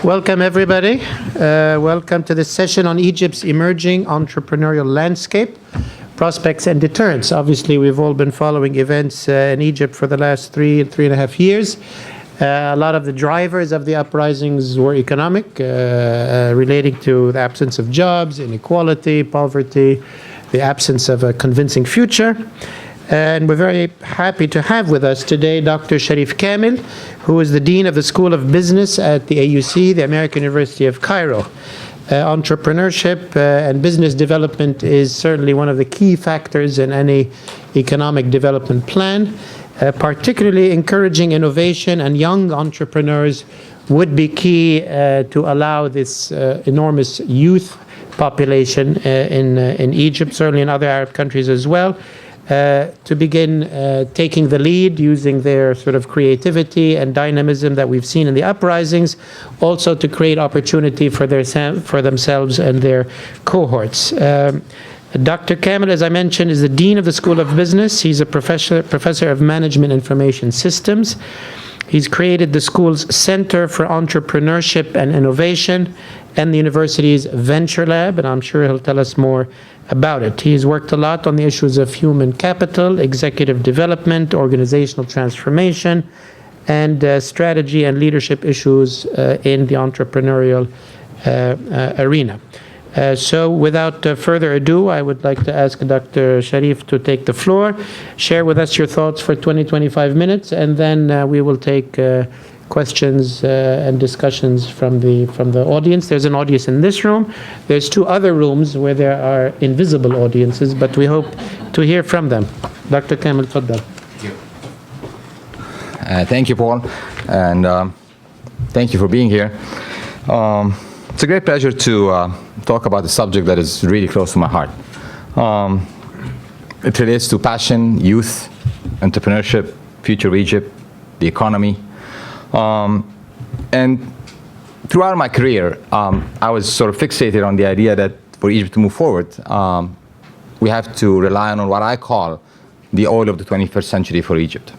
Welcome, everybody. Welcome to this session on Egypt's emerging entrepreneurial landscape, prospects and deterrents. Obviously, we've all been following events in Egypt for the last three and a half years. A lot of the drivers of the uprisings were economic, relating to the absence of jobs, inequality, poverty, the absence of a convincing future. And we're very happy to have with us today Dr. Sherif Kamel, who is the Dean of the School of Business at the AUC, the American University of Cairo. Entrepreneurship and business development is certainly one of the key factors in any economic development plan. Particularly encouraging innovation and young entrepreneurs would be key to allow this enormous youth population in Egypt, certainly in other Arab countries as well, to begin taking the lead using their sort of creativity and dynamism that we've seen in the uprisings, also to create opportunity for themselves and their cohorts. Dr. Kamel, as I mentioned, is the Dean of the School of Business. He's a professor of Management Information Systems. He's created the school's Center for Entrepreneurship and Innovation and the university's Venture Lab, and I'm sure he'll tell us more about it. He's worked a lot on the issues of human capital, executive development, organizational transformation, and strategy and leadership issues in the entrepreneurial arena. So without further ado, I would like to ask Dr. Sherif to take the floor, share with us your thoughts for 25 minutes, and then we will take questions and discussions from the audience. There's an audience in this room. There's two other rooms where there are invisible audiences, but we hope to hear from them. Dr. Kamel, tfaddal. Thank you, Paul, and thank you for being here. It's a great pleasure to talk about a subject that is really close to my heart. It relates to passion, youth, entrepreneurship, future of Egypt, the economy. And throughout my career, I was sort of fixated on the idea that for Egypt to move forward, we have to rely on what I call the oil of the 21st century for Egypt.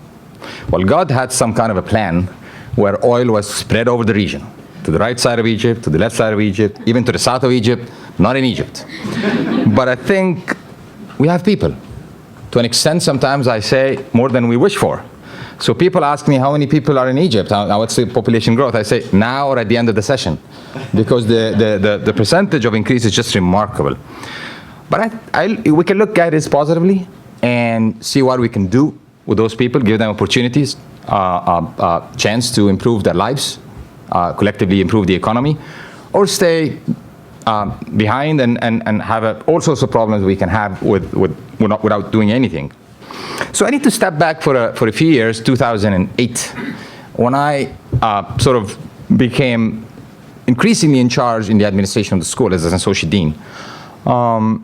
Well, God had some kind of a plan where oil was spread over the region, to the right side of Egypt, to the left side of Egypt, even to the south of Egypt, not in Egypt. But I think we have people. To an extent, sometimes I say more than we wish for. So people ask me how many people are in Egypt, what's the population growth? I say now or at the end of the session, because the percentage of increase is just remarkable. But we can look at it positively and see what we can do with those people, give them opportunities, chance to improve their lives, collectively improve the economy, or stay behind and have all sorts of problems we can have without doing anything. So I need to step back for a few years, 2008, when I sort of became increasingly in charge in the administration of the school as an associate dean. One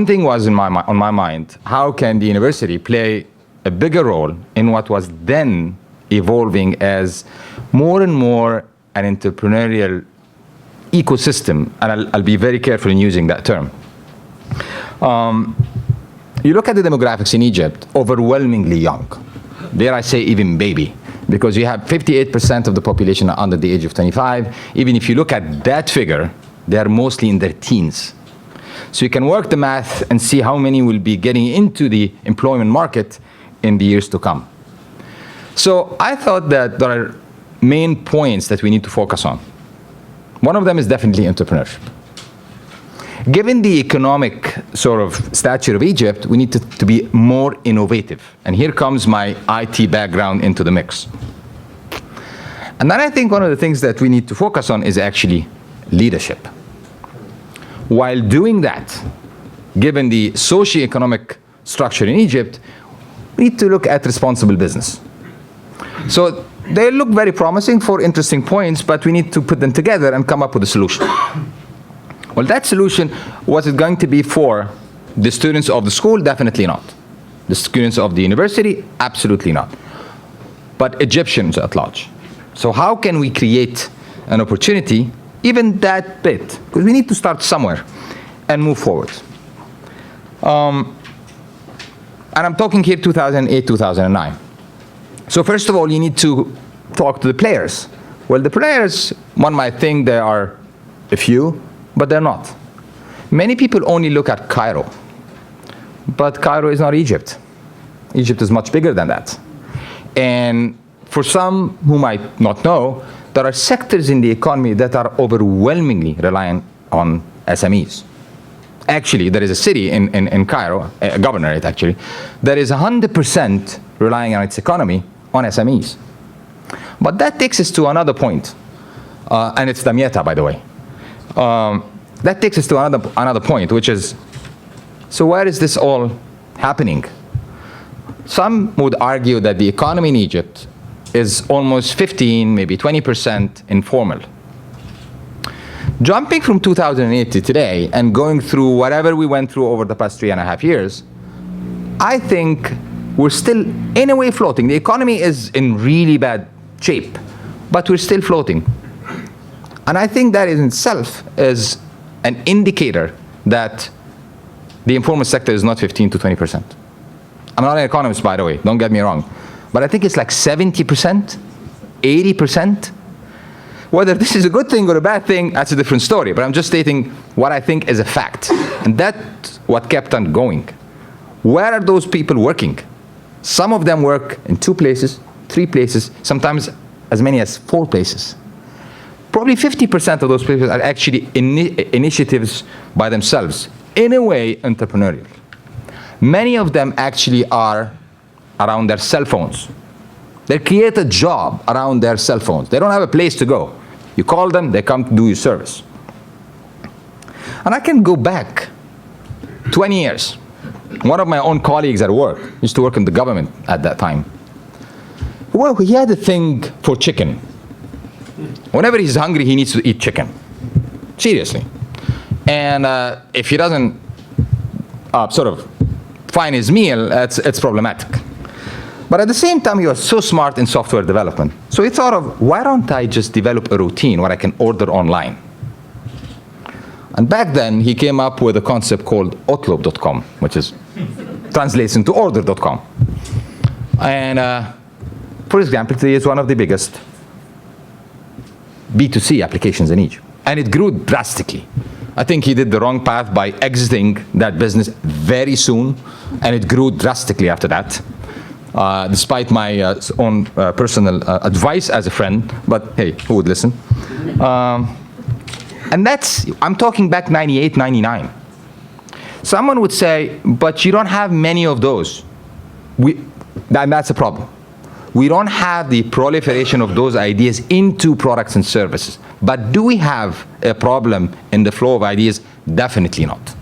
thing was on my mind: how can the university play a bigger role in what was then evolving as more and more an entrepreneurial ecosystem, and I'll be very careful in using that term. You look at the demographics in Egypt, overwhelmingly young. Dare I say even baby, because you have 58% of the population are under the age of 25. Even if you look at that figure, they are mostly in their teens. So you can work the math and see how many will be getting into the employment market in the years to come. So I thought that there are main points that we need to focus on. One of them is definitely entrepreneurship. Given the economic sort of stature of Egypt, we need to be more innovative. And here comes my IT background into the mix. And then I think one of the things that we need to focus on is actually leadership. While doing that, given the socio-economic structure in Egypt, we need to look at responsible business. So they look very promising for interesting points, but we need to put them together and come up with a solution. Well, that solution, was it going to be for the students of the school? Definitely not. The students of the university? Absolutely not. But Egyptians at large. So how can we create an opportunity, even that bit? Because we need to start somewhere and move forward. And I'm talking here 2008, 2009. So first of all, you need to talk to the players. Well, the players, one might think there are a few, but they're not. Many people only look at Cairo, but Cairo is not Egypt. Egypt is much bigger than that. And for some who might not know, there are sectors in the economy that are overwhelmingly reliant on SMEs. Actually, there is a city in Cairo, a governorate actually, that is 100% relying on its economy on SMEs. But that takes us to another point, and it's Damietta, by the way. That takes us to another point, which is, so where is this all happening? Some would argue that the economy in Egypt is almost 15, maybe 20% informal. Jumping from 2008 to today and going through whatever we went through over the past 3.5 years, I think we're still in a way floating. The economy is in really bad shape, but we're still floating. And I think that in itself is an indicator that the informal sector is not 15 to 20%. I'm not an economist, by the way, don't get me wrong. But I think it's like 70%, 80%. Whether this is a good thing or a bad thing, that's a different story. But I'm just stating what I think is a fact. And that's what kept on going. Where are those people working? Some of them work in 2 places, 3 places, sometimes as many as 4 places. Probably 50% of those places are actually initiatives by themselves, in a way entrepreneurial. Many of them actually are around their cell phones. They create a job around their cell phones. They don't have a place to go. You call them, they come to do your service. And I can go back 20 years. One of my own colleagues at work used to work in the government at that time. Well, he had a thing for chicken. Whenever he's hungry, he needs to eat chicken. Seriously. And if he doesn't sort of find his meal, it's problematic. But at the same time, he was so smart in software development. So he thought of, why don't I just develop a routine where I can order online? And back then, he came up with a concept called otlob.com, which is translates into order.com. And for example, today is one of the biggest B2C applications in Egypt. And it grew drastically. I think he did the wrong path by exiting that business very soon, and it grew drastically after that. Despite my own personal advice as a friend, but hey, who would listen? And I'm talking back 98, 99. Someone would say, but you don't have many of those. That's a problem. We don't have the proliferation of those ideas into products and services. But do we have a problem in the flow of ideas? Definitely not.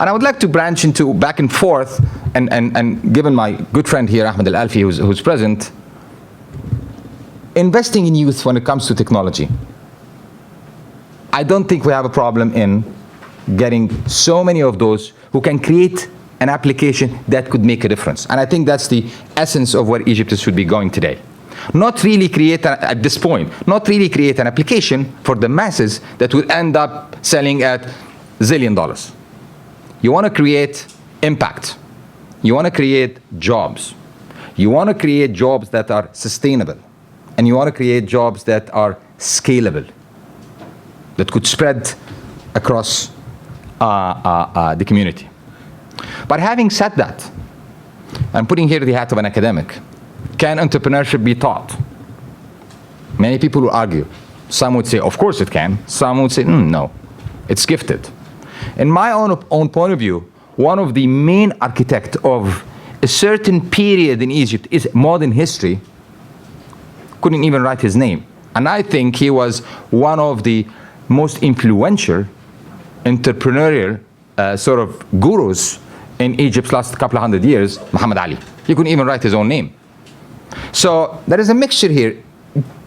And I would like to branch into back and forth, and given my good friend here, Ahmed Al-Alfi, who's present, investing in youth when it comes to technology. I don't think we have a problem in getting so many of those who can create an application that could make a difference. And I think that's the essence of where Egypt should be going today. Not really create, at this point, not really create an application for the masses that would end up selling at $1 zillion. You want to create impact. You want to create jobs. You want to create jobs that are sustainable. And you want to create jobs that are scalable, that could spread across the community. But having said that, I'm putting here the hat of an academic. Can entrepreneurship be taught? Many people will argue. Some would say, of course it can. Some would say, no, it's gifted. In my own point of view, one of the main architects of a certain period in Egypt is modern history. Couldn't even write his name. And I think he was one of the most influential entrepreneurial sort of gurus in Egypt's last couple of 100 years, Muhammad Ali. He couldn't even write his own name. So there is a mixture here.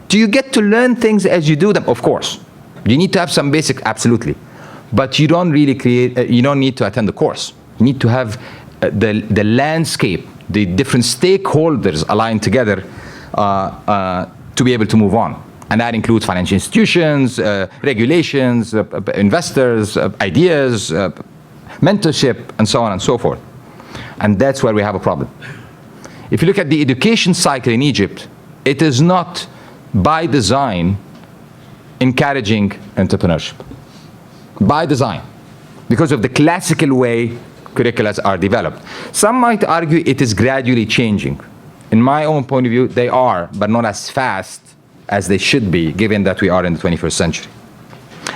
Do you get to learn things as you do them? Of course. Do you need to have some basic? Absolutely. But you don't really create, you don't need to attend the course. You need to have the landscape, the different stakeholders aligned together to be able to move on. And that includes financial institutions, regulations, investors, ideas, mentorship, and so on and so forth. And that's where we have a problem. If you look at the education cycle in Egypt, it is not by design, encouraging entrepreneurship. By design, because of the classical way curricula are developed. Some might argue it is gradually changing. In my own point of view, they are, but not as fast as they should be, given that we are in the 21st century.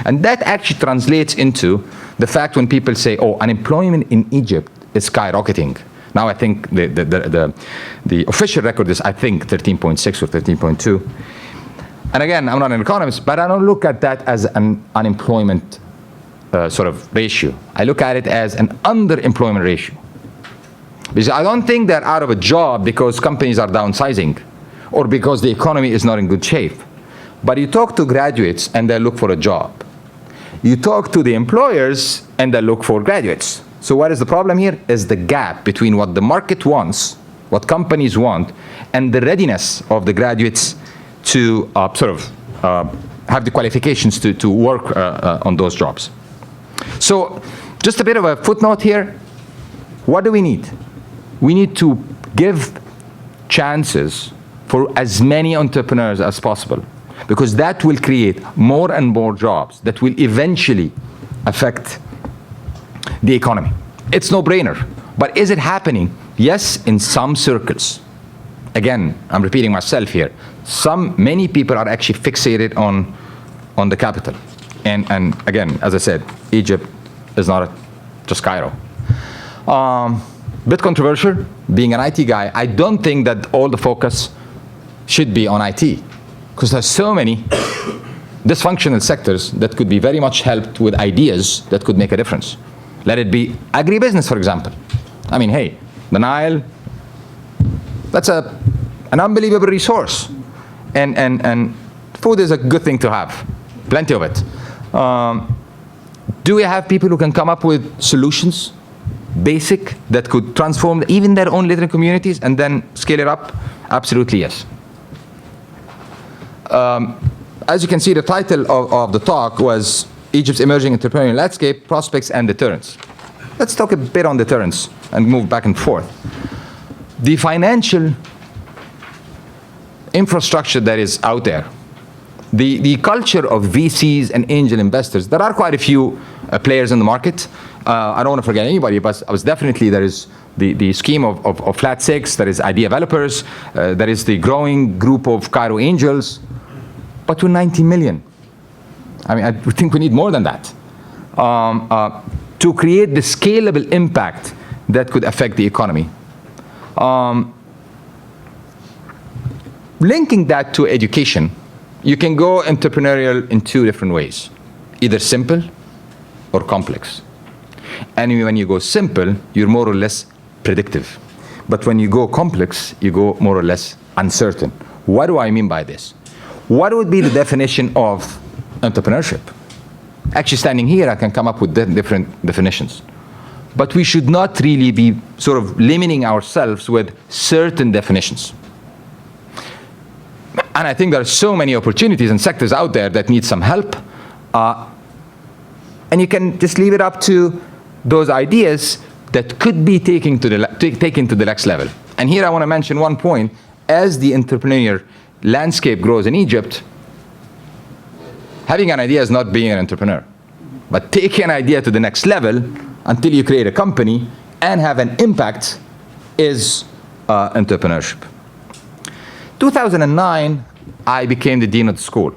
And that actually translates into the fact when people say, oh, unemployment in Egypt is skyrocketing. Now I think the official record is, I think, 13.6 or 13.2. And again, I'm not an economist, but I don't look at that as an unemployment sort of ratio. I look at it as an underemployment ratio. Because I don't think they're out of a job because companies are downsizing or because the economy is not in good shape. But you talk to graduates and they look for a job. You talk to the employers and they look for graduates. So what is the problem here? Is the gap between what the market wants, what companies want, and the readiness of the graduates to have the qualifications to work on those jobs. So just a bit of a footnote here. What do we need? We need to give chances for as many entrepreneurs as possible, because that will create more and more jobs that will eventually affect the economy. It's no brainer. But is it happening? Yes, in some circles. Again, I'm repeating myself here. Many people are actually fixated on the capital. And again, as I said, Egypt is not just Cairo. Bit controversial, being an IT guy, I don't think that all the focus should be on IT, because there's so many dysfunctional sectors that could be very much helped with ideas that could make a difference. Let it be agribusiness, for example. I mean, hey, the Nile, that's an unbelievable resource. And food is a good thing to have, plenty of it. Do we have people who can come up with solutions, basic, that could transform even their own little communities and then scale it up? Absolutely, yes. As you can see, the title of the talk was Egypt's Emerging Entrepreneurial Landscape, Prospects and Deterrents. Let's talk a bit on deterrents and move back and forth. The financial infrastructure that is out there, the culture of VCs and angel investors, there are quite a few players in the market. I don't want to forget anybody, but there is the scheme of Flat Six, there is idea developers, there is the growing group of Cairo angels, but we're 90 million. I mean, I think we need more than that to create the scalable impact that could affect the economy. Linking that to education, you can go entrepreneurial in two different ways, either simple or complex. And when you go simple, you're more or less predictive. But when you go complex, you go more or less uncertain. What do I mean by this? What would be the definition of entrepreneurship? Actually, standing here, I can come up with different definitions. But we should not really be sort of limiting ourselves with certain definitions. And I think there are so many opportunities and sectors out there that need some help. And you can just leave it up to those ideas that could be taken to the next level. And here I want to mention one point. As the entrepreneurial landscape grows in Egypt, having an idea is not being an entrepreneur. But taking an idea to the next level until you create a company and have an impact is entrepreneurship. 2009, I became the dean of the school.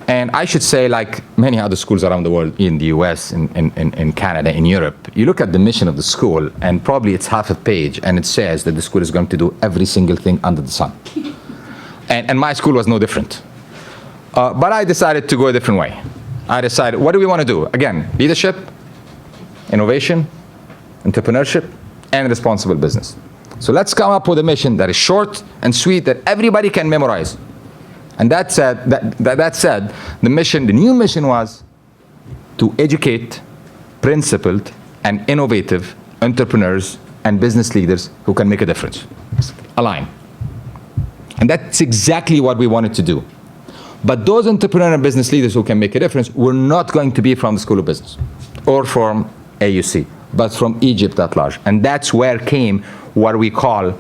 And I should say, like many other schools around the world, in the US, in Canada, in Europe, you look at the mission of the school, and probably it's half a page, and it says that the school is going to do every single thing under the sun. And my school was no different. But I decided to go a different way. I decided, what do we want to do? Again, leadership, innovation, entrepreneurship, and responsible business. So let's come up with a mission that is short and sweet that everybody can memorize. And that said, the new mission was to educate principled and innovative entrepreneurs and business leaders who can make a difference. Align. And that's exactly what we wanted to do. But those entrepreneurial business leaders who can make a difference were not going to be from the School of Business or from AUC, but from Egypt at large. And that's where came what we call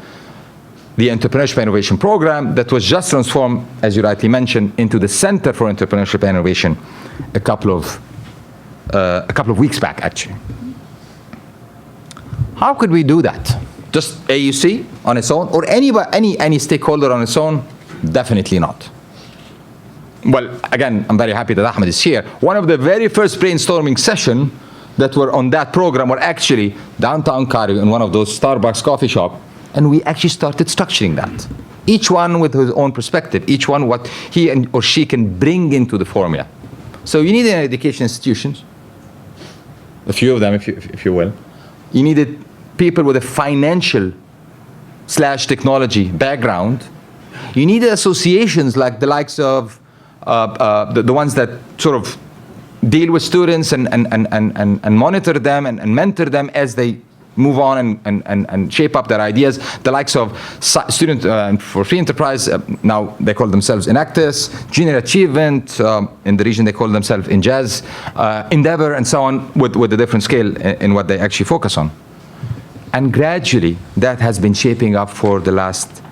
the Entrepreneurship and Innovation program that was just transformed, as you rightly mentioned, into the Center for Entrepreneurship and Innovation a couple of weeks back, actually. How could we do that? Just AUC on its own, or any stakeholder on its own? Definitely not. Well, again, I'm very happy that Ahmed is here. One of the very first brainstorming sessions that were on that program were actually downtown Cairo in one of those Starbucks coffee shop, and we actually started structuring that. Each one with his own perspective, each one what he or she can bring into the formula. So you need an education institutions, a few of them, if you will. You needed people with a financial/technology background. You needed associations like the likes of the ones that sort of deal with students and monitor them and mentor them as they move on and shape up their ideas. The likes of Student for Free Enterprise, now they call themselves Enactus, Junior Achievement, in the region they call themselves Injaz, Endeavor, and so on, with the different scale in what they actually focus on. And gradually, that has been shaping up for the last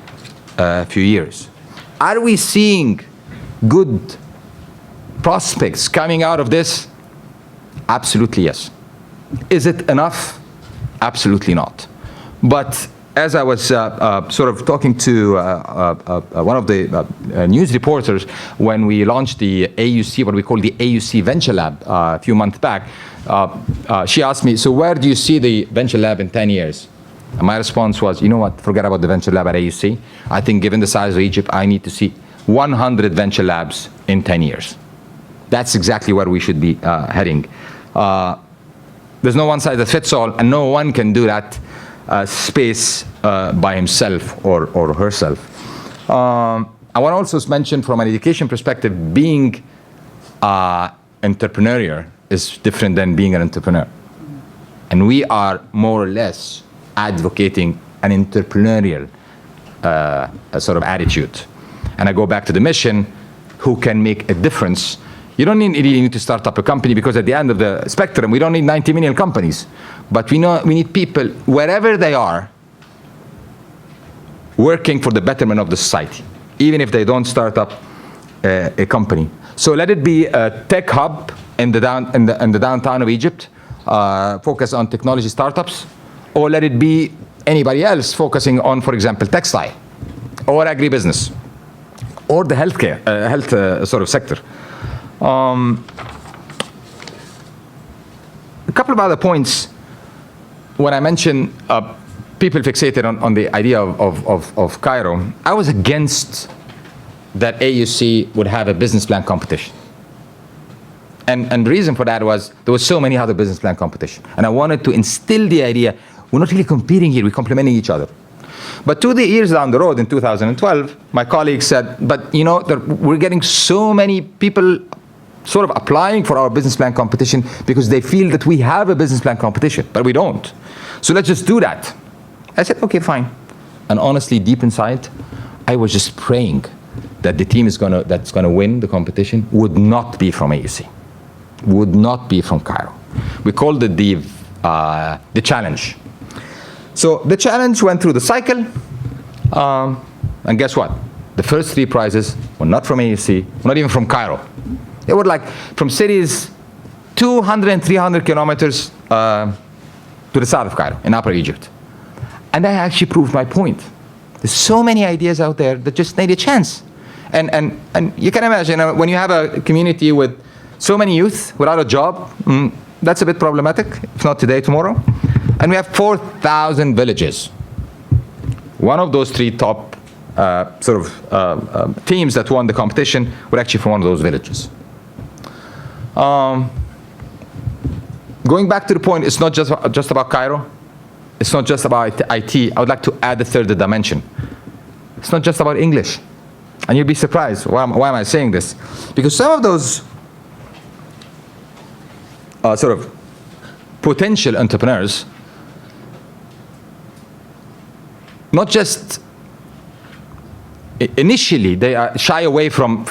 few years. Are we seeing good prospects coming out of this? Absolutely yes. Is it enough? Absolutely not. But as I was sort of talking to one of the news reporters when we launched the AUC, what we call the AUC Venture Lab a few months back, she asked me, so where do you see the Venture Lab in 10 years? And my response was, you know what, forget about the Venture Lab at AUC. I think given the size of Egypt, I need to see 100 Venture Labs in 10 years. That's exactly where we should be heading. There's no one size that fits all, and no one can do that space by himself or herself. I want to also mention from an education perspective, being entrepreneurial is different than being an entrepreneur. And we are more or less advocating an entrepreneurial sort of attitude. And I go back to the mission, who can make a difference. You don't really need to start up a company, because at the end of the spectrum, we don't need 90 million companies. But we need people, wherever they are, working for the betterment of the society, even if they don't start up a company. So let it be a tech hub in the downtown of Egypt, focus on technology startups, or let it be anybody else focusing on, for example, textile, or agribusiness, or the health sort of sector. A couple of other points. When I mentioned people fixated on the idea of Cairo, I was against that AUC would have a business plan competition. And the reason for that was there was so many other business plan competition. And I wanted to instill the idea, we're not really competing here, we're complementing each other. But 2 years down the road in 2012, my colleague said, but you know, we're getting so many people sort of applying for our business plan competition because they feel that we have a business plan competition, but we don't. So let's just do that. I said, okay, fine. And honestly, deep inside, I was just praying that the team that's gonna win the competition would not be from AUC, would not be from Cairo. We called it the challenge. So the challenge went through the cycle, and guess what? The first 3 prizes were not from AUC, not even from Cairo. They were like from cities 200 and 300 kilometers to the south of Cairo, in Upper Egypt. And that actually proved my point. There's so many ideas out there that just need a chance. And you can imagine when you have a community with so many youth without a job, that's a bit problematic, if not today, tomorrow. And we have 4,000 villages. One of those 3 top teams that won the competition were actually from one of those villages. Going back to the point, it's not just about Cairo. It's not just about IT. I would like to add a third dimension. It's not just about English. And you'll be surprised, why am I saying this? Because some of those sort of potential entrepreneurs, not just initially, they are shy away from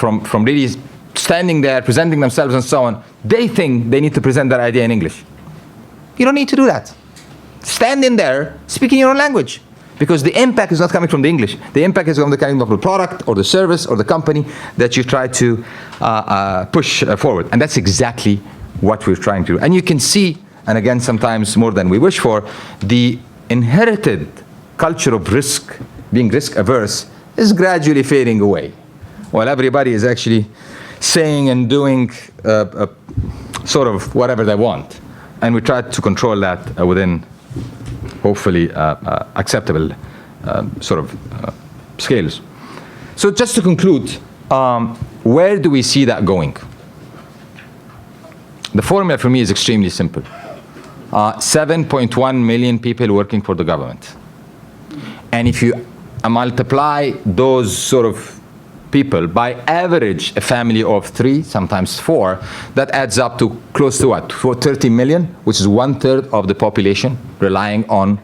really standing there, presenting themselves and so on. They think they need to present their idea in English. You don't need to do that. Stand in there, speaking your own language. because the impact is not coming from the English. The impact is coming from the product or the service or the company that you try to push forward. And that's exactly what we're trying to do. And you can see, and again, sometimes more than we wish for, the inherited culture of risk, being risk averse, is gradually fading away. While everybody is actually saying and doing sort of whatever they want. And we try to control that within, hopefully, acceptable sort of scales. So just to conclude, where do we see that going? The formula for me is extremely simple. 7.1 million people working for the government. And if you multiply those sort of people by average a family of 3, sometimes 4, that adds up to close to what? 30 million, which is 1/3 of the population relying on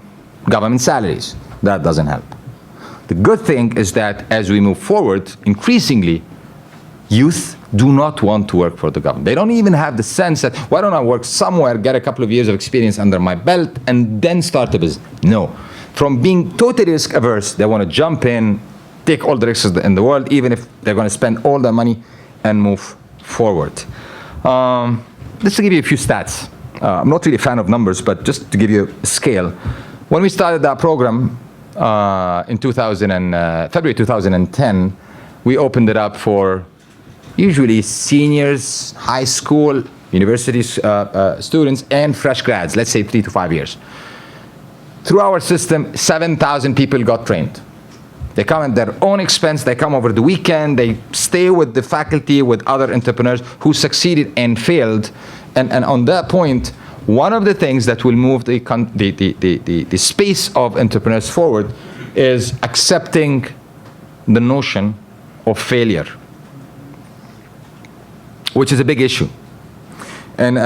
government salaries. That doesn't help. The good thing is that as we move forward, increasingly, youth do not want to work for the government. They don't even have the sense that, why don't I work somewhere, get a couple of years of experience under my belt, and then start a business? No. From being totally risk averse, they want to jump in, take all the risks in the world, even if they're going to spend all their money and move forward. Just to give you a few stats. I'm not really a fan of numbers, but just to give you a scale. When we started that program in February 2010, we opened it up for usually seniors, high school, university students, and fresh grads, let's say 3 to 5 years. Through our system, 7,000 people got trained. They come at their own expense, they come over the weekend, they stay with the faculty, with other entrepreneurs who succeeded and failed. And on that point, one of the things that will move the space of entrepreneurs forward is accepting the notion of failure, which is a big issue. And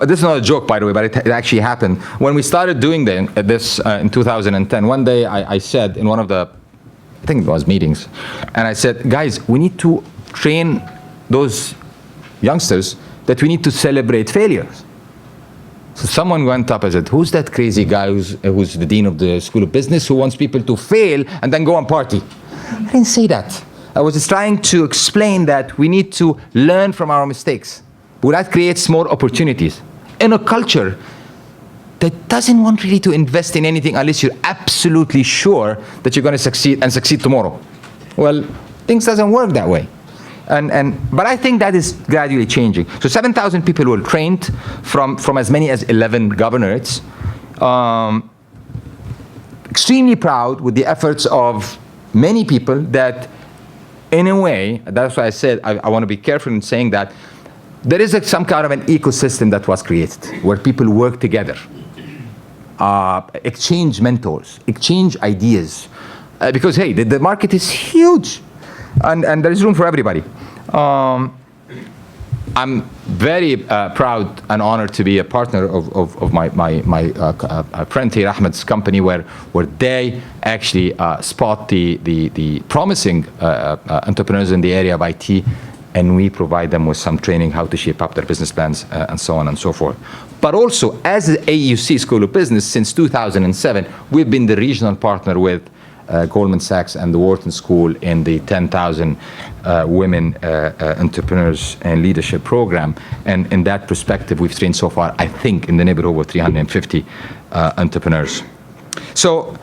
this is not a joke, by the way, but it actually happened. When we started doing this in 2010, one day I said in one of the, I think it was meetings, and I said, guys, we need to train those youngsters that we need to celebrate failures. So someone went up and said, who's that crazy guy who's the dean of the School of Business who wants people to fail and then go and party? I didn't say that. I was just trying to explain that we need to learn from our mistakes. But that creates more opportunities in a culture that doesn't want really to invest in anything unless you're absolutely sure that you're going to succeed and succeed tomorrow. Well, things doesn't work that way. But I think that is gradually changing. So 7,000 people were trained from as many as 11 governorates. Extremely proud with the efforts of many people that, in a way, that's why I said I want to be careful in saying that there is some kind of an ecosystem that was created where people work together, exchange mentors, exchange ideas, because hey, the market is huge, and there is room for everybody. I'm very proud and honored to be a partner of my friend here, Ahmed's company, where they actually spot the promising entrepreneurs in the area of IT, and we provide them with some training how to shape up their business plans and so on and so forth. But also, as the AUC School of Business, since 2007, we've been the regional partner with Goldman Sachs and the Wharton School in the 10,000 women entrepreneurs and leadership program. And in that perspective, we've trained so far, I think, in the neighborhood of 350 entrepreneurs. So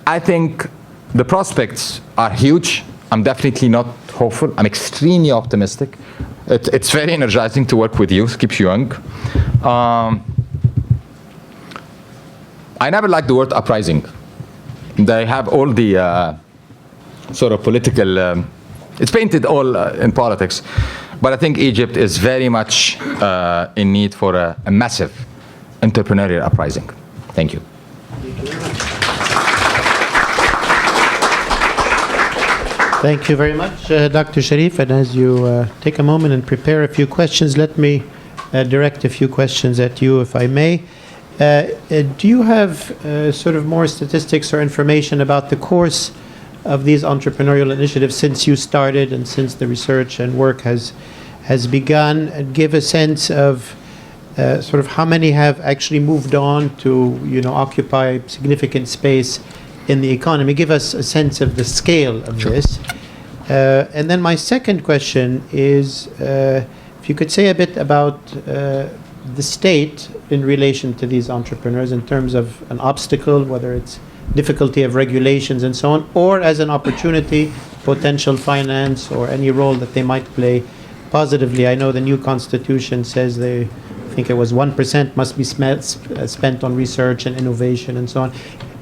I think the prospects are huge. I'm definitely not hopeful. I'm extremely optimistic. It's very energizing to work with you. It keeps you young. I never liked the word uprising. They have all the sort of political, it's painted all in politics. But I think Egypt is very much in need for a massive entrepreneurial uprising. Thank you. Thank you very much, Dr. Sherif. And as you take a moment and prepare a few questions, let me direct a few questions at you, if I may. Do you have sort of more statistics or information about the course of these entrepreneurial initiatives since you started and since the research and work has begun? And give a sense of sort of how many have actually moved on to occupy significant space in the economy. Give us a sense of the scale of this. And then my second question is, if you could say a bit about the state in relation to these entrepreneurs in terms of an obstacle, whether it's difficulty of regulations and so on, or as an opportunity, potential finance, or any role that they might play positively. I know the new constitution says I think it was 1% must be spent on research and innovation and so on.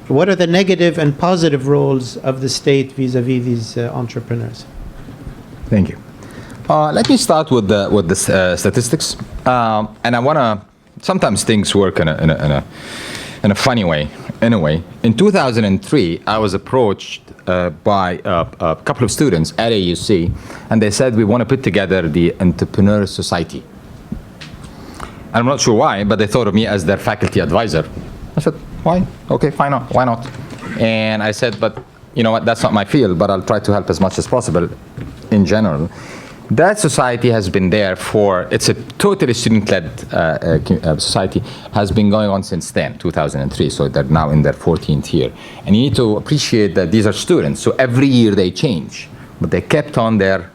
What are the negative and positive roles of the state vis-a-vis these entrepreneurs? Thank you. Let me start with the statistics, and I want to. Sometimes things work in a funny way. Anyway, in 2003, I was approached by a couple of students at AUC, and they said we want to put together the Entrepreneur Society. I'm not sure why, but they thought of me as their faculty advisor. I said, why? Okay, fine, why not? And I said, but you know what, that's not my field, but I'll try to help as much as possible in general. That society has been there it's a totally student-led society, has been going on since then, 2003, so they're now in their 14th year. And you need to appreciate that these are students, so every year they change, but they kept on their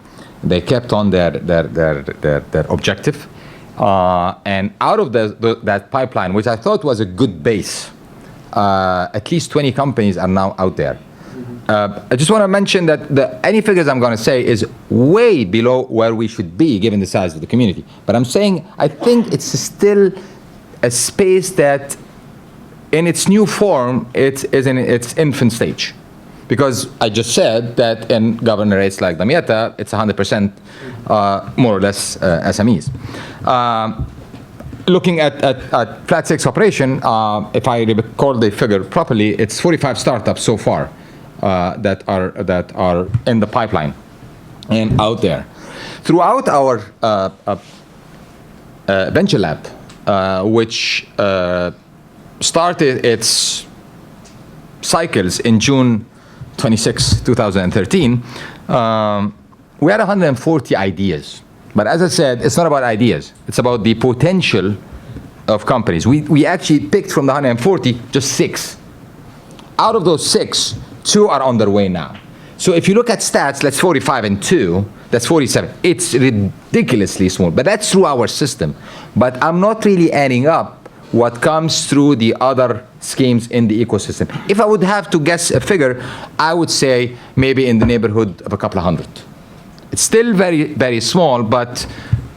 objective. And out of that pipeline, which I thought was a good base, at least 20 companies are now out there. I just want to mention that any figures I'm going to say is way below where we should be given the size of the community. But I'm saying I think it's still a space that in its new form, it is in its infant stage. Because I just said that in governorates like Damietta, it's 100% more or less SMEs. Looking at Flat 6 operation, if I recall the figure properly, it's 45 startups so far that are in the pipeline and out there. Throughout our venture lab, which started its cycles in June 26, 2013, we had 140 ideas. But as I said, it's not about ideas. It's about the potential of companies. We actually picked from the 140, just 6. Out of those 6, 2 are on their way now. So if you look at stats, that's 45 and 2, that's 47. It's ridiculously small, but that's through our system. But I'm not really adding up what comes through the other schemes in the ecosystem. If I would have to guess a figure, I would say maybe in the neighborhood of a couple of hundred. It's still very, very small, but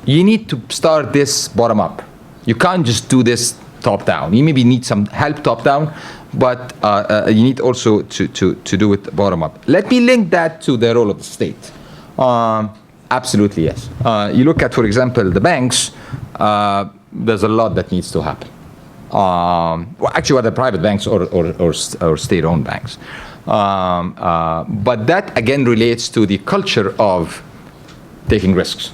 you need to start this bottom up. You can't just do this top down. You maybe need some help top down, but you need also to do it bottom up. Let me link that to the role of the state. Absolutely, yes. You look at, for example, the banks, there's a lot that needs to happen. Well, actually, whether private banks or state-owned banks. But that, again, relates to the culture of taking risks.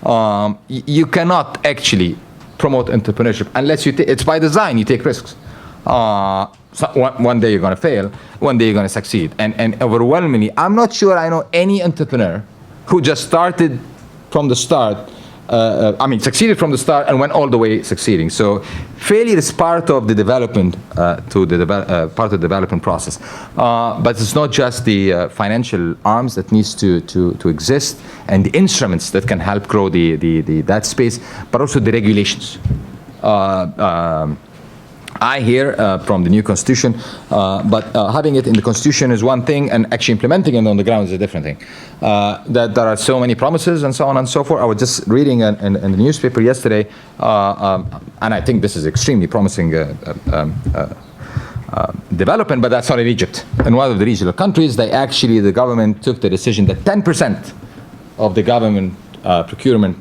You cannot actually promote entrepreneurship unless it's by design, you take risks. So one day you're going to fail, one day you're going to succeed. And overwhelmingly, I'm not sure I know any entrepreneur who just started from the start, succeeded from the start and went all the way succeeding. So failure is part of the development, part of the development process. But it's not just the financial arms that needs to exist and the instruments that can help grow that space, but also the regulations. I hear from the new constitution, but having it in the constitution is one thing, and actually implementing it on the ground is a different thing. That there are so many promises and so on and so forth. I was just reading in the newspaper yesterday, and I think this is extremely promising development, but that's not in Egypt. In one of the regional countries, the government took the decision that 10% of the government procurement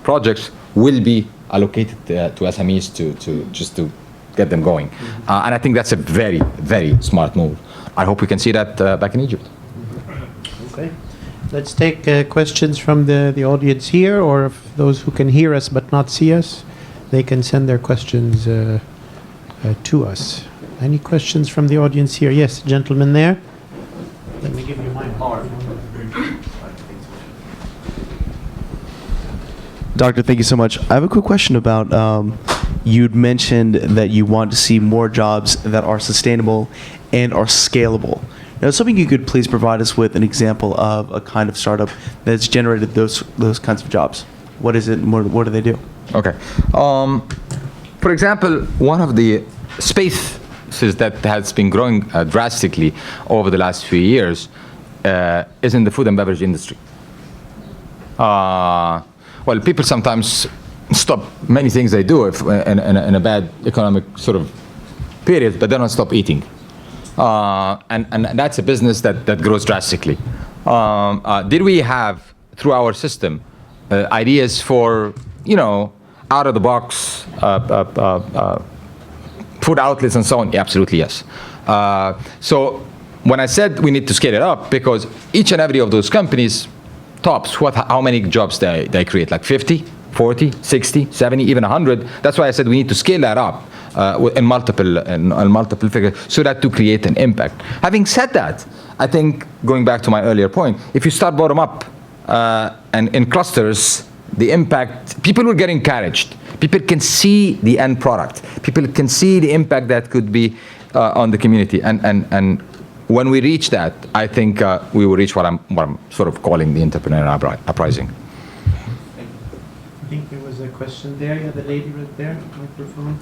projects will be allocated to SMEs to get them going. And I think that's a very, very smart move. I hope we can see that back in Egypt. Okay. Let's take questions from the audience here, or if those who can hear us but not see us, they can send their questions to us. Any questions from the audience here? Yes, gentleman there. Let me give you mine. Doctor, thank you so much. I have a quick question about, you'd mentioned that you want to see more jobs that are sustainable and are scalable. Now, I was hoping you could please provide us with an example of a kind of startup that's generated those kinds of jobs. What is it, and what do they do? Okay. For example, one of the spaces that has been growing drastically over the last few years is in the food and beverage industry. Well, people sometimes stop many things they do if in a bad economic sort of period, but they don't stop eating. And that's a business that grows drastically. Did we have, through our system, ideas for, out of the box food outlets and so on? Yeah, absolutely, yes. So when I said we need to scale it up, because each and every of those companies tops how many jobs they create, like 50, 40, 60, 70, even 100. That's why I said we need to scale that up in multiple figures, so that to create an impact. Having said that, I think, going back to my earlier point, if you start bottom up and in clusters, the impact, people will get encouraged. People can see the end product. People can see the impact that could be on the community. And when we reach that, I think we will reach what I'm sort of calling the entrepreneurial uprising. I think there was a question there. Yeah, the lady right there, microphone.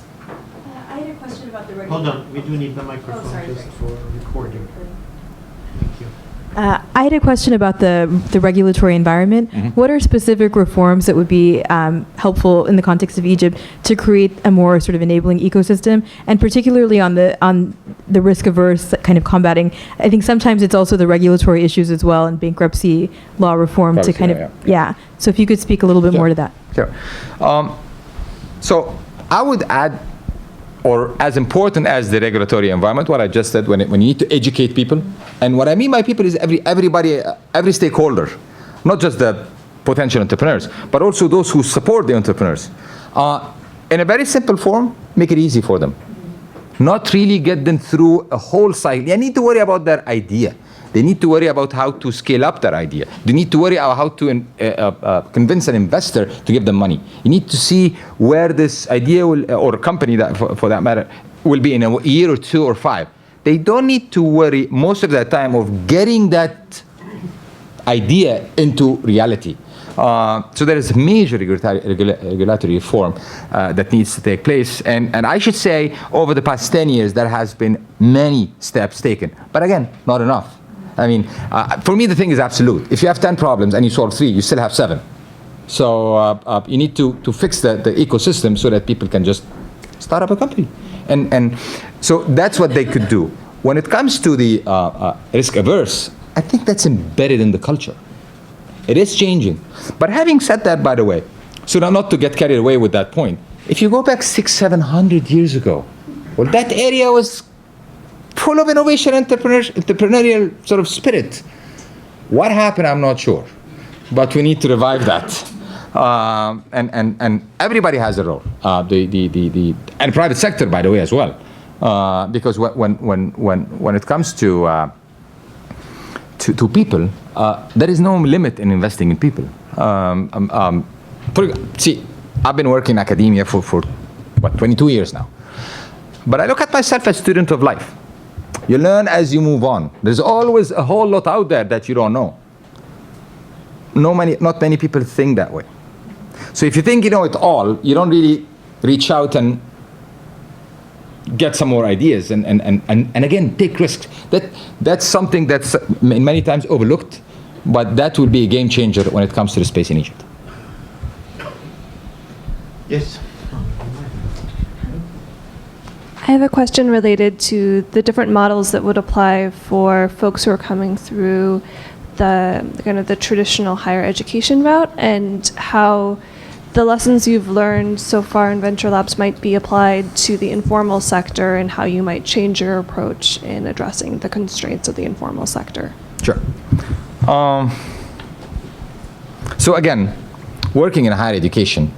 I had a question about the Hold on, we do need the microphone just for recording. Thank you. I had a question about the regulatory environment. Mm-hmm. What are specific reforms that would be helpful in the context of Egypt to create a more sort of enabling ecosystem, and particularly on the risk-averse kind of combating? I think sometimes it's also the regulatory issues as well, and bankruptcy law reform to kind of So if you could speak a little bit more to that. Sure. So I would add, or as important as the regulatory environment, what I just said, when you need to educate people. And what I mean by people is everybody, every stakeholder, not just the potential entrepreneurs, but also those who support the entrepreneurs. In a very simple form, make it easy for them. Not really get them through a whole cycle. They need to worry about their idea. They need to worry about how to scale up their idea. They need to worry about how to convince an investor to give them money. You need to see where this idea will, or company that, for that matter, will be in a year or 2 or 5. They don't need to worry most of the time of getting that idea into reality. So there is major regulatory reform that needs to take place. And I should say, over the past 10 years, there has been many steps taken. But again, not enough. I mean, for me, the thing is absolute. If you have 10 problems and you solve 3, you still have 7. So you need to fix the ecosystem so that people can just start up a company. And so that's what they could do. When it comes to the risk averse, I think that's embedded in the culture. It is changing. But having said that, by the way, so not to get carried away with that point, if you go back 600-700 years ago, well, that area was full of innovation, entrepreneurial sort of spirit. What happened, I'm not sure. But we need to revive that. And everybody has a role. And private sector, by the way, as well. Because when it comes to people, there is no limit in investing in people. See, I've been working in academia for 22 years now. But I look at myself as a student of life. You learn as you move on. There's always a whole lot out there that you don't know. Not many people think that way. So if you think you know it all, you don't really reach out and get some more ideas and again, take risks. That's something that's many times overlooked, but that will be a game changer when it comes to the space in Egypt. Yes. I have a question related to the different models that would apply for folks who are coming through the kind of the traditional higher education route, and how the lessons you've learned so far in Venture Labs might be applied to the informal sector, and how you might change your approach in addressing the constraints of the informal sector. Sure. So again, working in higher education,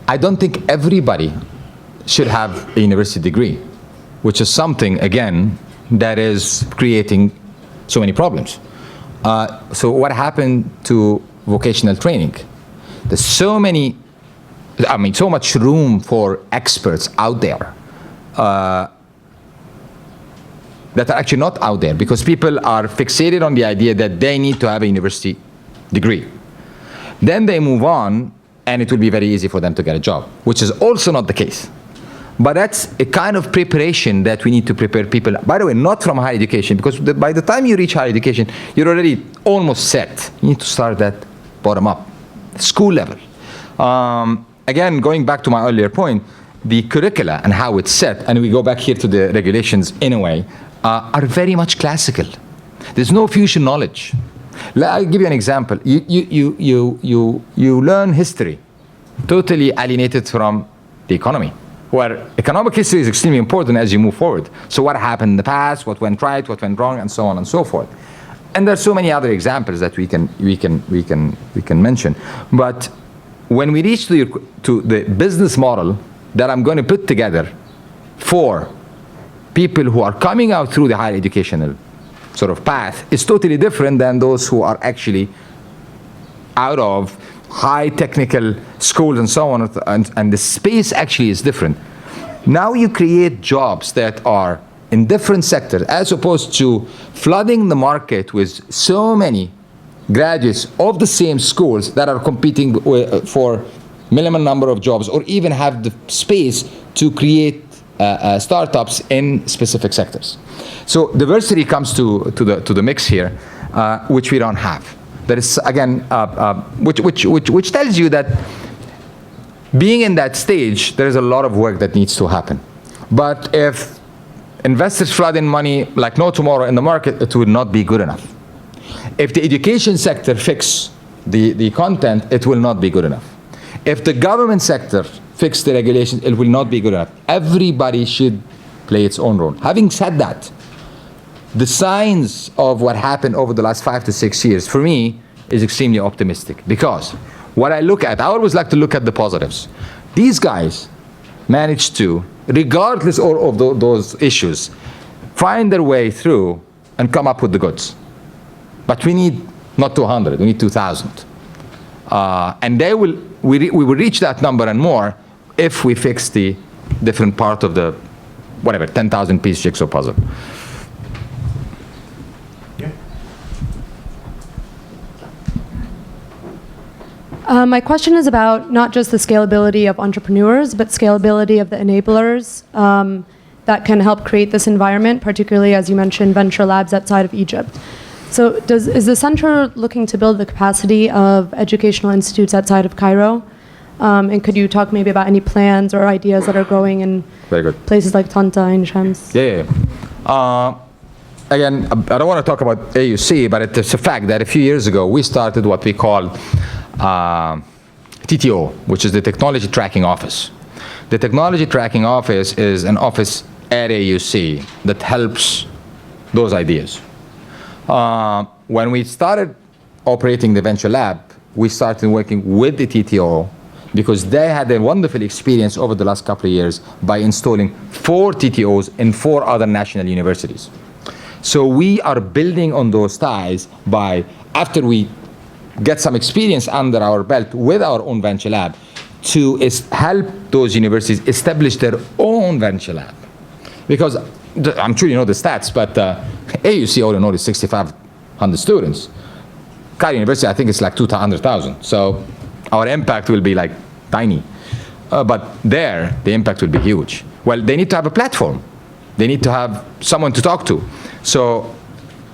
I don't think everybody should have a university degree, which is something, again, that is creating so many problems. So what happened to vocational training? There's so much room for experts out there. that are actually not out there because people are fixated on the idea that they need to have a university degree. Then they move on, and it will be very easy for them to get a job, which is also not the case. But that's a kind of preparation that we need to prepare people, by the way, not from higher education, because by the time you reach higher education, you're already almost set. You need to start that bottom up, school level. Again, going back to my earlier point, the curricula and how it's set, and we go back here to the regulations in a way, are very much classical. There's no fusion knowledge. I'll give you an example. You learn history, totally alienated from the economy, where economic history is extremely important as you move forward. So what happened in the past, what went right, what went wrong, and so on and so forth. And there's so many other examples that we can mention. But when we reach to the business model that I'm going to put together for people who are coming out through the higher educational sort of path, is totally different than those who are actually out of high technical schools and so on, and the space actually is different. Now you create jobs that are in different sectors, as opposed to flooding the market with so many graduates of the same schools that are competing for minimum number of jobs, or even have the space to create startups in specific sectors. So diversity comes to the mix here, which we don't have. There is, again, which tells you that being in that stage, there is a lot of work that needs to happen. But if investors flood in money like no tomorrow in the market, it would not be good enough. If the education sector fix the content, it will not be good enough. If the government sector fix the regulations, it will not be good enough. Everybody should play its own role. Having said that, the signs of what happened over the last 5 to 6 years, for me, is extremely optimistic. Because what I look at, I always like to look at the positives. These guys managed to, regardless of those issues, find their way through and come up with the goods. But we need not 200, we need 2,000. And we will reach that number and more if we fix the different part of the, whatever, 10,000 piece jigsaw puzzle. My question is about not just the scalability of entrepreneurs, but scalability of the enablers that can help create this environment, particularly, as you mentioned, venture labs outside of Egypt. So is the center looking to build the capacity of educational institutes outside of Cairo? And could you talk maybe about any plans or ideas that are growing in Very good. places like Tanta and Shams? Yeah. Again, I don't want to talk about AUC, but it's a fact that a few years ago, we started what we call TTO, which is the Technology Tracking Office. The Technology Tracking Office is an office at AUC that helps those ideas. When we started operating the Venture Lab, we started working with the TTO because they had a wonderful experience over the last couple of years by installing 4 TTOs in 4 other national universities. So we are building on those ties by, after we get some experience under our belt with our own venture lab, to help those universities establish their own venture lab. Because I'm sure you know the stats, but AUC all in all is 6,500 students. Cairo University, I think it's like 200,000. So our impact will be like tiny. But there, the impact will be huge. Well, they need to have a platform. They need to have someone to talk to. So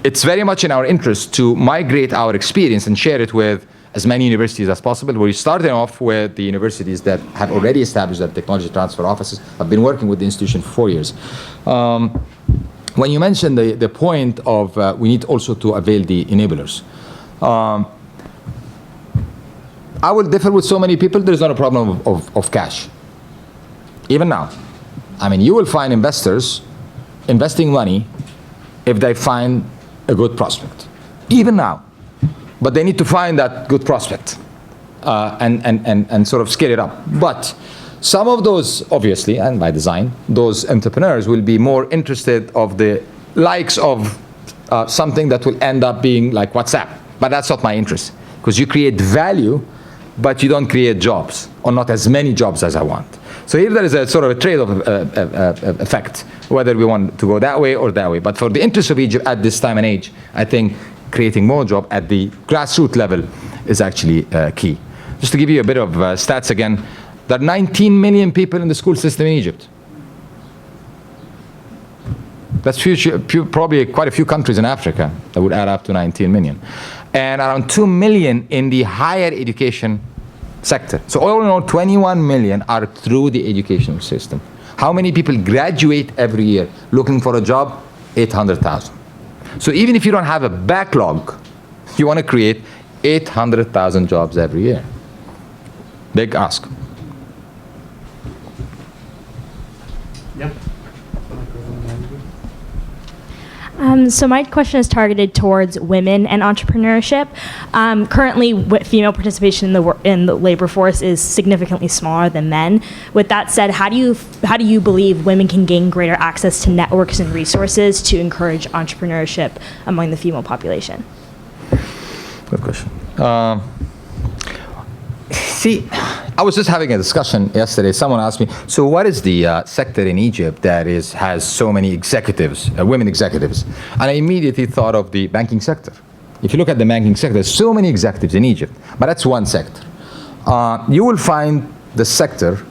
it's very much in our interest to migrate our experience and share it with as many universities as possible. We're starting off with the universities that have already established their technology transfer offices. I've been working with the institution for 4 years. When you mentioned the point of we need also to avail the enablers. I will differ with so many people. There's not a problem of cash. Even now. I mean, you will find investors investing money if they find a good prospect. Even now. But they need to find that good prospect and sort of scale it up. But some of those, obviously, and by design, those entrepreneurs will be more interested of the likes of something that will end up being like WhatsApp. But that's not my interest. Because you create value but you don't create jobs, or not as many jobs as I want. So here there is a sort of a trade-off effect, whether we want to go that way or that way. But for the interest of Egypt at this time and age, I think creating more jobs at the grassroots level is actually key. Just to give you a bit of stats again, there are 19 million people in the school system in Egypt. That's probably quite a few countries in Africa that would add up to 19 million. And around 2 million in the higher education sector. So all in all, 21 million are through the educational system. How many people graduate every year looking for a job? 800,000. So even if you don't have a backlog, you want to create 800,000 jobs every year. Big ask. Yep. So my question is targeted towards women and entrepreneurship. Currently, female participation in the labor force is significantly smaller than men. With that said, how do you believe women can gain greater access to networks and resources to encourage entrepreneurship among the female population? Good question. See, I was just having a discussion yesterday. Someone asked me, so what is the sector in Egypt that has so many executives, women executives? And I immediately thought of the banking sector. If you look at the banking sector, there's so many executives in Egypt, but that's one sector. You will find the sector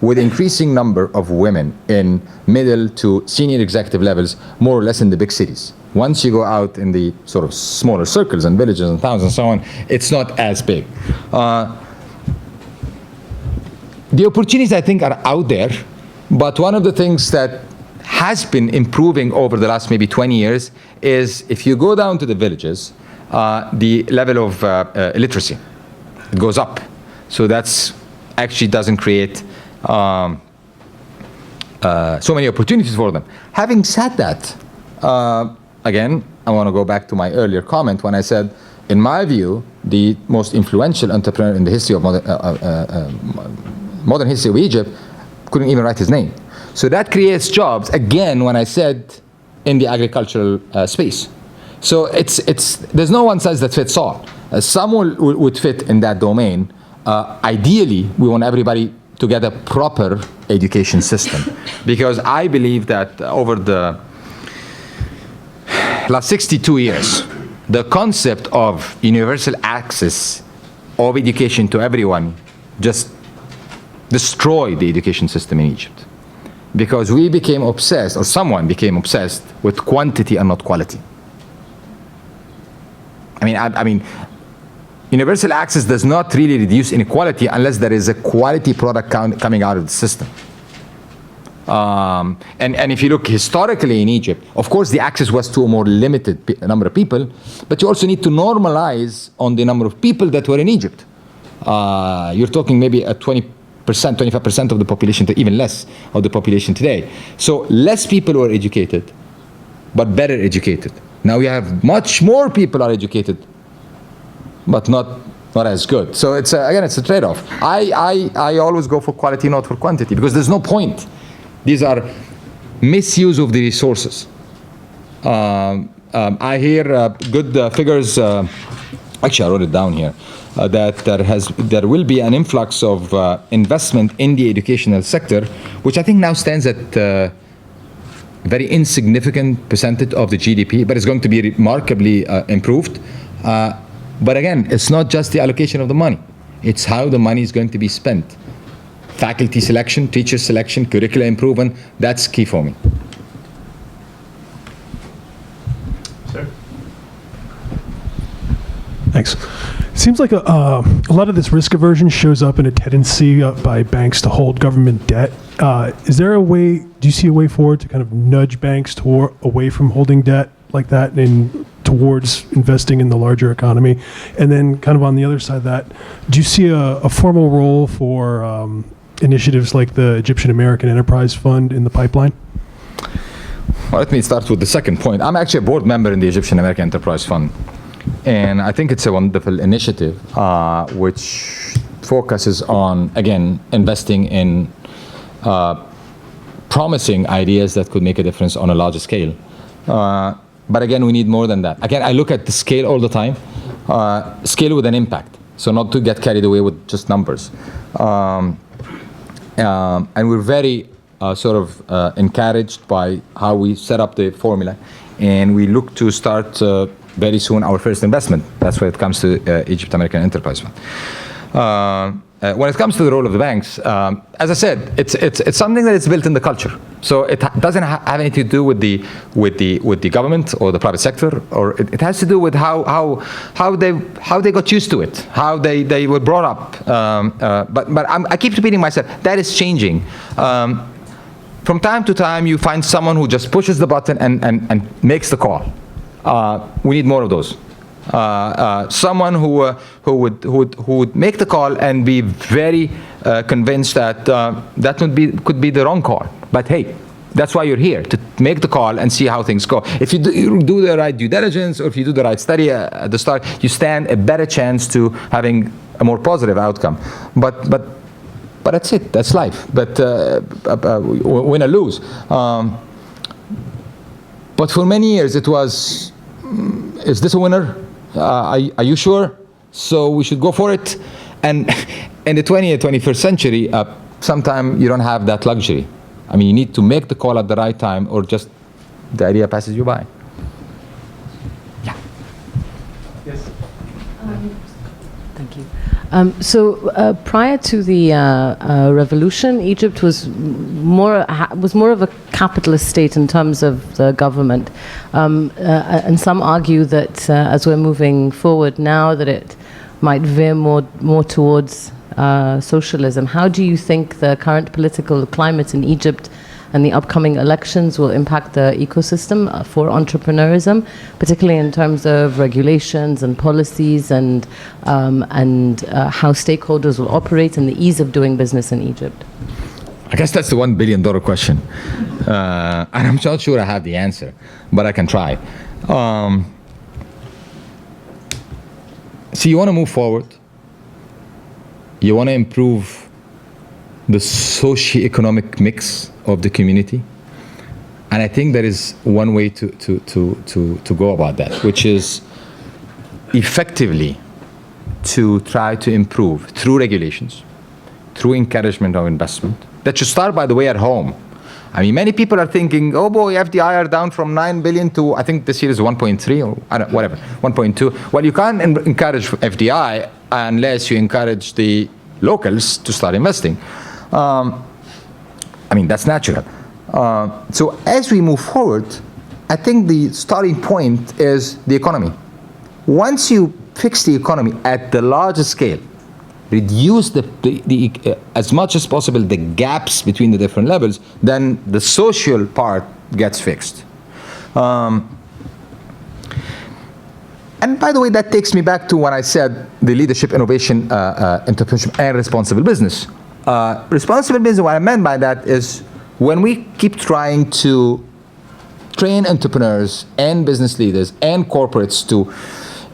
with increasing number of women in middle to senior executive levels, more or less in the big cities. Once you go out in the sort of smaller circles and villages and towns and so on, it's not as big. The opportunities, I think, are out there, but one of the things that has been improving over the last maybe 20 years is if you go down to the villages, the level of illiteracy, it goes up. So that's actually doesn't create so many opportunities for them. Having said that, again, I want to go back to my earlier comment when I said, in my view, the most influential entrepreneur in the history of modern history of Egypt couldn't even write his name. So that creates jobs, again, when I said in the agricultural space. So there's no one size that fits all. Some would fit in that domain. Ideally, we want everybody to get a proper education system, because I believe that over the last 62 years, the concept of universal access of education to everyone just destroyed the education system in Egypt, because we became obsessed, or someone became obsessed with quantity and not quality. I mean, universal access does not really reduce inequality unless there is a quality product coming out of the system. And if you look historically in Egypt, of course the access was to a more limited number of people, but you also need to normalize on the number of people that were in Egypt. You're talking maybe a 20%, 25% of the population, to even less of the population today. So less people were educated, but better educated. Now we have much more people are educated, but not as good. So it's again, it's a trade-off. I always go for quality, not for quantity, because there's no point. These are misuse of the resources. I hear good figures. Actually, I wrote it down here. That there will be an influx of investment in the educational sector, which I think now stands at a very insignificant percentage of the GDP, but it's going to be remarkably improved. But again, it's not just the allocation of the money. It's how the money is going to be spent. Faculty selection, teacher selection, curricular improvement, that's key for me. Sir? Thanks. It seems like a lot of this risk aversion shows up in a tendency by banks to hold government debt. Is there a way, do you see a way forward to kind of nudge banks away from holding debt like that and towards investing in the larger economy? And then kind of on the other side of that, do you see a formal role for initiatives like the Egyptian American Enterprise Fund in the pipeline? Well, let me start with the second point. I'm actually a board member in the Egyptian American Enterprise Fund. And I think it's a wonderful initiative which focuses on, again, investing in promising ideas that could make a difference on a larger scale. But again, we need more than that. Again, I look at the scale all the time, scale with an impact. So not to get carried away with just numbers. And we're very encouraged by how we set up the formula. And we look to start very soon our first investment. That's when it comes to Egypt American Enterprise Fund. When it comes to the role of the banks, as I said, it's something that is built in the culture. So it doesn't have anything to do with the government or the private sector, or it has to do with how they got used to it, how they were brought up. But I keep repeating myself, that is changing. From time to time, you find someone who just pushes the button and makes the call. We need more of those. Someone who would make the call and be very convinced that that could be the wrong call. But hey, that's why you're here, to make the call and see how things go. If you do the right due diligence, or if you do the right study at the start, you stand a better chance to having a more positive outcome. But that's it. That's life. But win or lose. But for many years it was, is this a winner? Are you sure? So we should go for it. And in the 21st century, sometimes you don't have that luxury. I mean, you need to make the call at the right time, or just the idea passes you by. Yeah. Yes. Thank you. So prior to the revolution, Egypt was more of a capitalist state in terms of the government, and some argue that as we're moving forward now, that it might veer more towards socialism. How do you think the current political climate in Egypt and the upcoming elections will impact the ecosystem for entrepreneurism, particularly in terms of regulations and policies, and how stakeholders will operate, and the ease of doing business in Egypt? I guess that's the $1 billion question. And I'm not sure I have the answer, but I can try. So you want to move forward. You want to improve the socio-economic mix of the community. And I think there is one way to go about that, which is effectively to try to improve through regulations, through encouragement of investment. That should start, by the way, at home. I mean, many people are thinking, oh boy, FDI are down from 9 billion to, I think this year is 1.3 or whatever, 1.2. Well, you can't encourage FDI unless you encourage the locals to start investing. I mean, that's natural. So as we move forward, I think the starting point is the economy. Once you fix the economy at the larger scale, reduce as much as possible the gaps between the different levels, then the social part gets fixed. And by the way, that takes me back to when I said the leadership, innovation, entrepreneurship, and responsible business. Responsible business, what I meant by that is when we keep trying to train entrepreneurs and business leaders and corporates to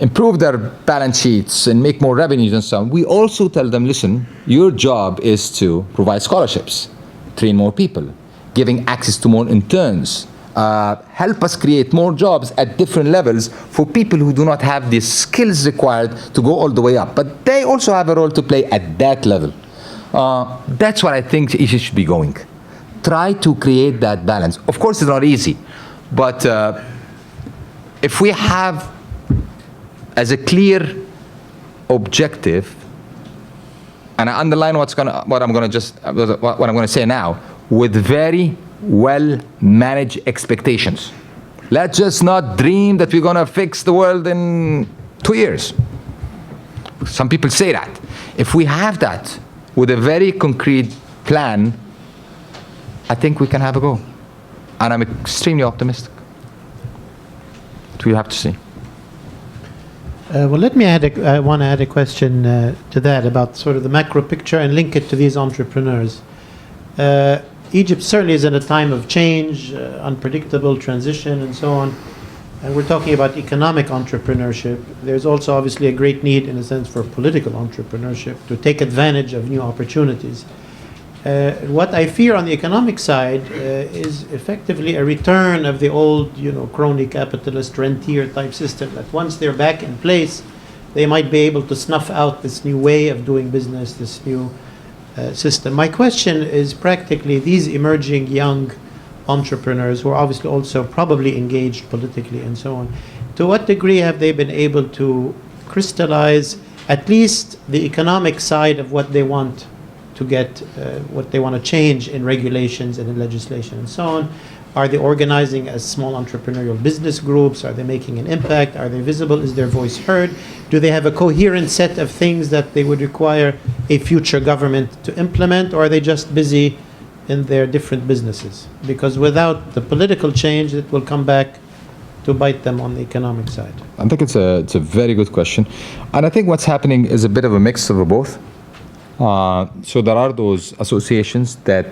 improve their balance sheets and make more revenues and so on, we also tell them, listen, your job is to provide scholarships, train more people, giving access to more interns, help us create more jobs at different levels for people who do not have the skills required to go all the way up. But they also have a role to play at that level. That's what I think Egypt should be going. Try to create that balance. Of course, it's not easy, but if we have as a clear objective, and I underline what I'm going to say now, with very well managed expectations. Let's just not dream that we're going to fix the world in 2 years. Some people say that. If we have that with a very concrete plan, I think we can have a go. And I'm extremely optimistic. We have to see. Well, let me I want to add a question to that about sort of the macro picture and link it to these entrepreneurs. Egypt certainly is in a time of change, unpredictable transition and so on. And we're talking about economic entrepreneurship. There's also obviously a great need, in a sense, for political entrepreneurship to take advantage of new opportunities. What I fear on the economic side is effectively a return of the old, crony capitalist rentier type system, that once they're back in place, they might be able to snuff out this new way of doing business, this new system. My question is practically these emerging young entrepreneurs who are obviously also probably engaged politically and so on, to what degree have they been able to crystallize at least the economic side of what they want to get, what they want to change in regulations and in legislation and so on? Are they organizing as small entrepreneurial business groups? Are they making an impact? Are they visible? Is their voice heard? Do they have a coherent set of things that they would require a future government to implement? Or are they just busy in their different businesses? Because without the political change, it will come back to bite them on the economic side. I think it's a very good question. And I think what's happening is a bit of a mix of both. So there are those associations that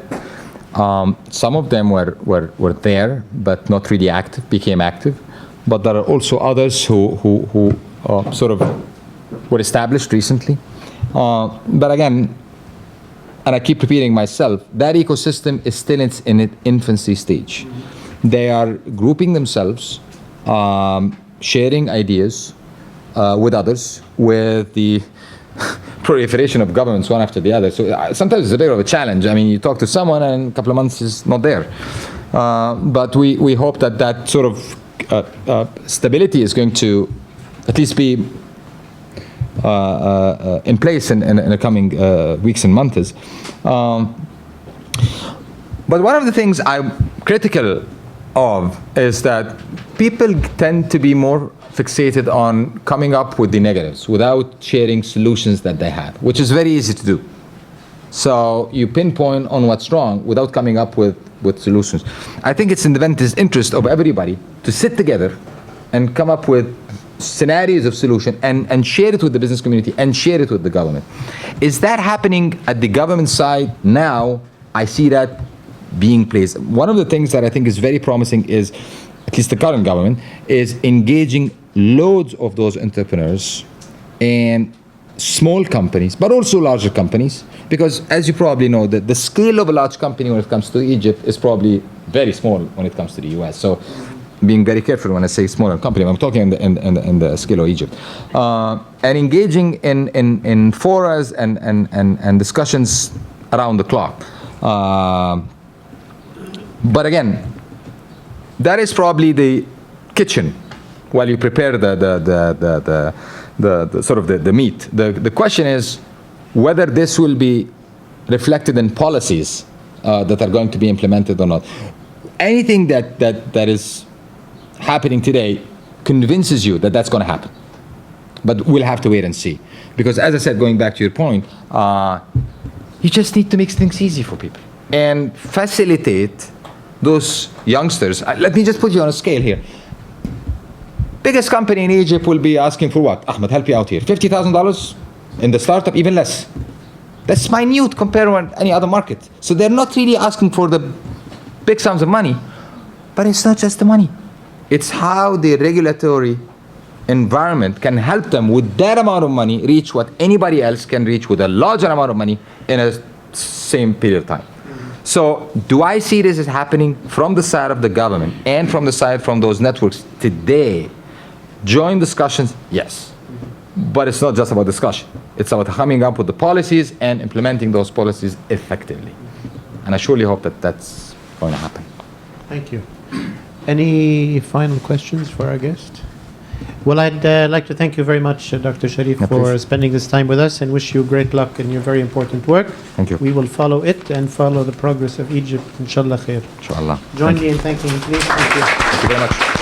some of them were there, but not really active, became active. But there are also others who sort of were established recently. But again, and I keep repeating myself, that ecosystem is still in its infancy stage. They are grouping themselves, sharing ideas with others, with the proliferation of governments one after the other. So sometimes it's a bit of a challenge. I mean, you talk to someone and a couple of months is not there. But we hope that sort of stability is going to at least be in place in the coming weeks and months. But one of the things I'm critical of is that people tend to be more fixated on coming up with the negatives without sharing solutions that they have, which is very easy to do. So you pinpoint on what's wrong without coming up with solutions. I think it's in the best interest of everybody to sit together and come up with scenarios of solution and share it with the business community and share it with the government. Is that happening at the government side now? I see that being placed. One of the things that I think is very promising is, at least the current government, is engaging loads of those entrepreneurs and small companies, but also larger companies, because as you probably know, the scale of a large company when it comes to Egypt is probably very small when it comes to the US. So being very careful when I say smaller company, I'm talking in the scale of Egypt. And engaging in forums and discussions around the clock. But again, that is probably the kitchen while you prepare the sort of the meat. The question is whether this will be reflected in policies that are going to be implemented or not. Anything that is happening today convinces you that that's going to happen. But we'll have to wait and see. Because as I said, going back to your point, you just need to make things easy for people and facilitate those youngsters. Let me just put you on a scale here. Biggest company in Egypt will be asking for what? Ahmed, help you out here. $50,000 in the startup, even less. That's minute compared to any other market. So they're not really asking for the big sums of money. But it's not just the money. It's how the regulatory environment can help them with that amount of money reach what anybody else can reach with a larger amount of money in a same period of time. So do I see this as happening from the side of the government and from the side from those networks today? Joint discussions, yes. But it's not just about discussion. It's about coming up with the policies and implementing those policies effectively. And I surely hope that that's going to happen. Thank you. Any final questions for our guest? Well, I'd like to thank you very much, Dr. Sherif, for spending this time with us and wish you great luck in your very important work. Thank you. We will follow it and follow the progress of Egypt, inshallah khair. Inshallah. Join me in thanking him, please. Thank you. Thank you very much.